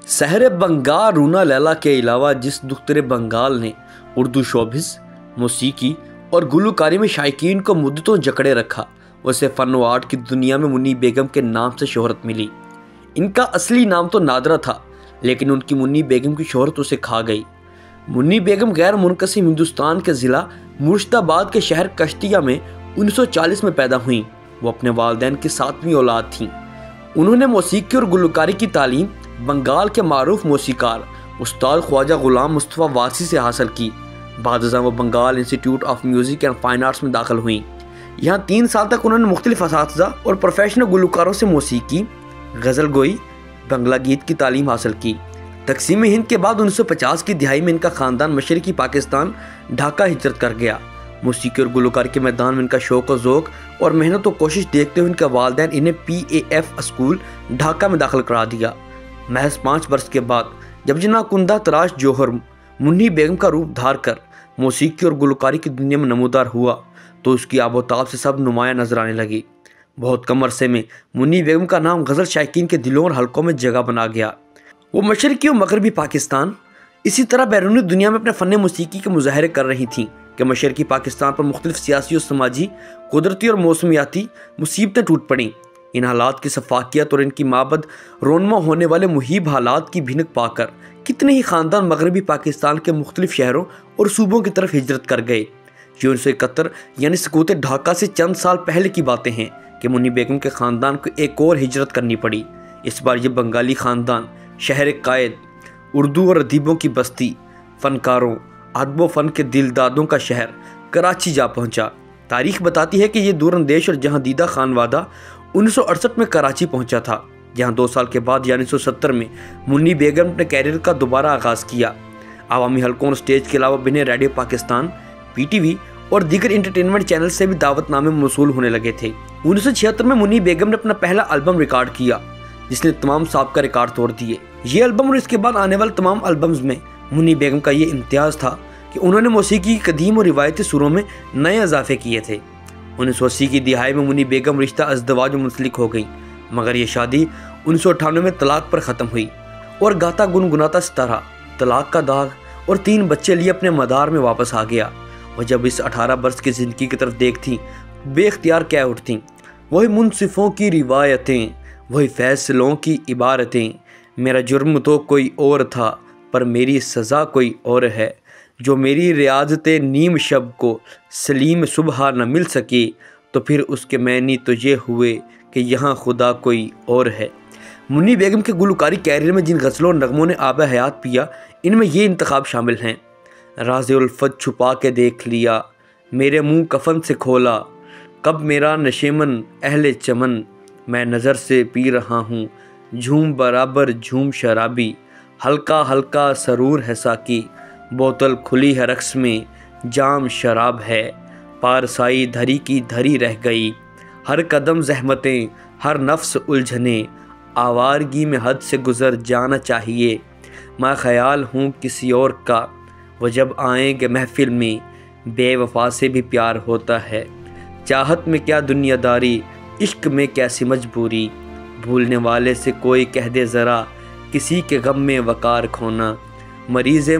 शहर बंगाल रूना लैला के अलावा जिस दुख्तर बंगाल ने उर्दू शोबिस, मौसीकी और गुलकारी में शायकीन को मुद्दतों जकड़े रखा, उसे फ़न व आर्ट की दुनिया में मुन्नी बेगम के नाम से शोहरत मिली। इनका असली नाम तो नादरा था, लेकिन उनकी मुन्नी बेगम की शोहरत उसे खा गई। मुन्नी बेगम गैर मुनक़सिम हिंदुस्तान के ज़िला मुर्शिदाबाद के शहर कश्तिया में 1940 में पैदा हुईं। वो अपने वालिदैन की 7वीं औलाद थीं। उन्होंने मौसीकी और गुलकारी की तालीम बंगाल के मारूफ मौसीकार उस्ताद ख्वाजा गुलाम मुस्तफ़ा वासी से हासिल की। बाद वो Bengal Institute of Music and Fine Arts में दाखिल हुईं। यहाँ 3 साल तक उन्होंने मुख्तलिफ असातिज़ा और प्रोफेशनल गुलकारों से मौसीकी, गज़ल गोई, बंगला गीत की तालीम हासिल की। तकसीम हिंद के बाद 1950 की दिहाई में इनका ख़ानदान मशरक़ी पाकिस्तान ढाका हिजरत कर गया। मौसीकी और गुलकारी के मैदान में इनका शौक़ व ज़ौक़ और मेहनत व कोशिश देखते हुए इनके वालिदैन इन्हें PAF स्कूल ढाका में दाखिल करा दिया। महज 5 वर्ष के बाद जब जना कुंदा तराश जौहर मुन्नी बेगम का रूप धार कर मौसीकी और गुलकारी की दुनिया में नमूदार हुआ, तो उसकी आबोताब से सब नुमाया नजर आने लगी। बहुत कम अरसे में मुन्नी बेगम का नाम गज़ल शायकीन के दिलों और हलकों में जगह बना गया। वो मशरक़ी और मगरबी पाकिस्तान, इसी तरह बैरूनी दुनिया में अपने फ़न मौसीकी के मुज़ाहरे कर रही थीं कि मशरक़ी पाकिस्तान पर मुख्तलिफ सियासी और समाजी, कुदरती और मौसमियाती मुसीबतें टूट पड़ीं। इन हालात की सफाकियत और इनकी माबद रोनमा होने वाले मुहीब हालात की भिनक पाकर कितने ही ख़ानदान मगरबी पाकिस्तान के मुख्तलिफ शहरों और सूबों की तरफ हिजरत कर गए। ये 1971 यानी सकूत ढाका से चंद साल पहले की बातें हैं कि मुन्नी बेगम के ख़ानदान को एक और हिजरत करनी पड़ी। इस बार ये बंगाली ख़ानदान शहर कायद, उर्दू और अदीबों की बस्ती, फ़नकारों, अदब फ़न के दिलदादों का शहर कराची जा पहुँचा। तारीख बताती है कि ये दूरअंदेश और जहांदीदा खानवादा 1968 में कराची पहुँचा था, जहाँ 2 साल के बाद यानी 1970 में मुन्नी बेगम ने कैरियर का दोबारा आगाज़ किया। आवामी हलकों और स्टेज के अलावा बिन्हें रेडियो पाकिस्तान, PTV और दीगर इंटरटेनमेंट चैनल से भी दावतनामे मौसूल होने लगे थे। 1976 में मुन्नी बेगम ने अपना पहला एल्बम रिकॉर्ड किया, जिसने तमाम साबिक़ा रिकॉर्ड तोड़ दिए। ये एल्बम और इसके बाद आने वाले तमाम एल्बम्स में मुन्नी बेगम का ये इम्तियाज़ था कि उन्होंने मौसीकी की कदीम और रिवायती सुरों में नए इजाफे किए थे। 1980 की दिहाई में मुन्नी बेगम रिश्ता अज़दवाज में मुंसलिक हो गई, मगर ये शादी 1998 में तलाक पर ख़त्म हुई और गाता गुनगुनाता सितारा तलाक का दाग और 3 बच्चे लिए अपने मदार में वापस आ गया। और जब इस 18 वर्ष की ज़िंदगी की तरफ देखती, बेख्तियार क्या उठती, वही मुनसिफ़ों की रिवायतें, वही फैसलों की इबारतें। मेरा जुर्म तो कोई और था, पर मेरी सज़ा कोई और है। जो मेरी रियाज़ते नीम शब को सलीम सुबह न मिल सकी, तो फिर उसके मैनी तो ये हुए कि यहाँ खुदा कोई और है। मुन्नी बेगम के गुलकारी कैरियर में जिन गज़लों और नगमों ने आब हयात पिया, इनमें ये इंतखाब शामिल हैं। राज़े उल्फत छुपा के देख लिया, मेरे मुँह कफन से खोला, कब मेरा नशेमन अहले चमन, मैं नज़र से पी रहा हूँ झूम बराबर झूम शराबी, हल्का हल्का सरूर है साकी, बोतल खुली है रक्स में जाम शराब है, पारसाई धरी की धरी रह गई, हर कदम जहमतें हर नफ्स उलझने, आवारगी में हद से गुज़र जाना चाहिए, मैं ख़याल हूँ किसी और का, वो जब आएंगे महफिल में बेवफा से भी प्यार होता है, चाहत में क्या दुनियादारी इश्क में कैसी मजबूरी, भूलने वाले से कोई कह दे ज़रा किसी के गम में वकार खोना, मरीज़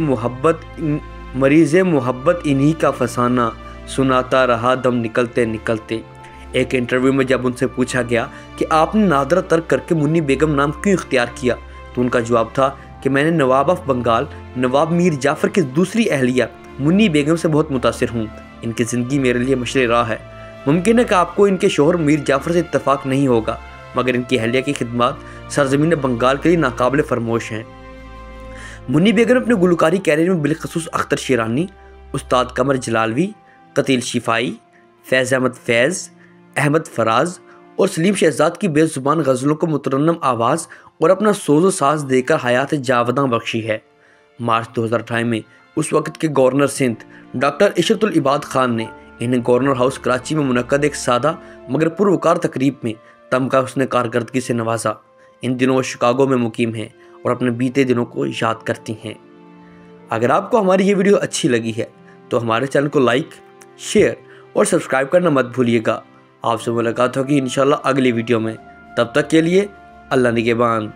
मोहब्बत इन्हीं का फसाना, सुनाता रहा दम निकलते निकलते। एक इंटरव्यू में जब उनसे पूछा गया कि आपने नादरा तर्क करके मुन्नी बेगम नाम क्यों इख्तियार किया, तो उनका जवाब था कि मैंने नवाब ऑफ बंगाल नवाब मीर जाफ़र की दूसरी अहलिया मुन्नी बेगम से बहुत मुतासिर हूँ। इनकी ज़िंदगी मेरे लिए मशरे राह है। मुमकिन है कि आपको इनके शोहर मीर जाफ़र से इत्तफाक नहीं होगा, मगर इनकी अहलिया की खिदमत सरज़मीन बंगाल के लिए नाकाबिल फरमोश हैं। मुन्नी बेगम ने अपने गुलकारी कैरियर में बिलखसूस अख्तर शिरानी, उस्ताद कमर जलालवी, कतील शिफाई, फैज़ अहमद फैज़, अहमद फराज और सलीम शहजाद की बेज़ुबान गज़लों को मुतरन्नम आवाज़ और अपना सोज़ो साज देकर हयात जावदां बख्शी है। मार्च 2018 में उस वक्त के गवर्नर सिंध डॉक्टर इशरतुल इबाद खान ने इन्हें गवर्नर हाउस कराची में मुनक्कद एक सादा मगर पुरवकार तकरीब में तमगा उसने कारकर्दगी से नवाजा। इन दिनों वो शिकागो में मुकीम हैं और अपने बीते दिनों को याद करती हैं। अगर आपको हमारी ये वीडियो अच्छी लगी है तो हमारे चैनल को लाइक, शेयर और सब्सक्राइब करना मत भूलिएगा। आपसे मुलाकात होगी इंशाल्लाह अगली वीडियो में। तब तक के लिए अल्लाह निगहबान।